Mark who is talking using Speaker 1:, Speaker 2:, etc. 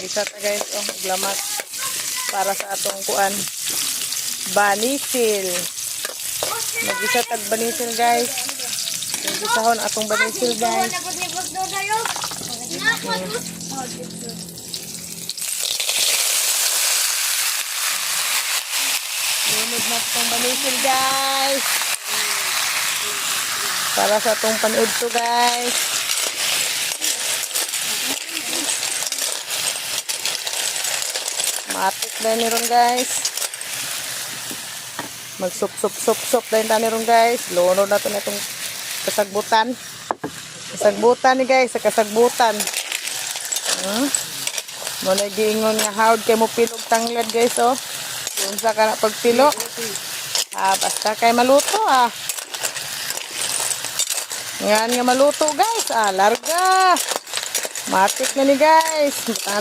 Speaker 1: Mag-isa ta guys, oh, maglamat para sa atong kuan. Banisil. Mag-isa tag banisil guys. Mag-isahon atong banisil guys. Lunod na itong banisil guys. Para sa itong panood to guys. Matik na niron guys. Magsup-sup-sup-sup na yung taniron guys. Lunod na ito na itong kasagbutan. Kasagbutan ni guys. Sa kasagbutan. Muna giingon nga hawd kay mo pilog tanglad guys oh. Yung sa ka na pagpilo. Basta kay maluto Ngayon nga maluto guys. Larga. Matik na ni guys.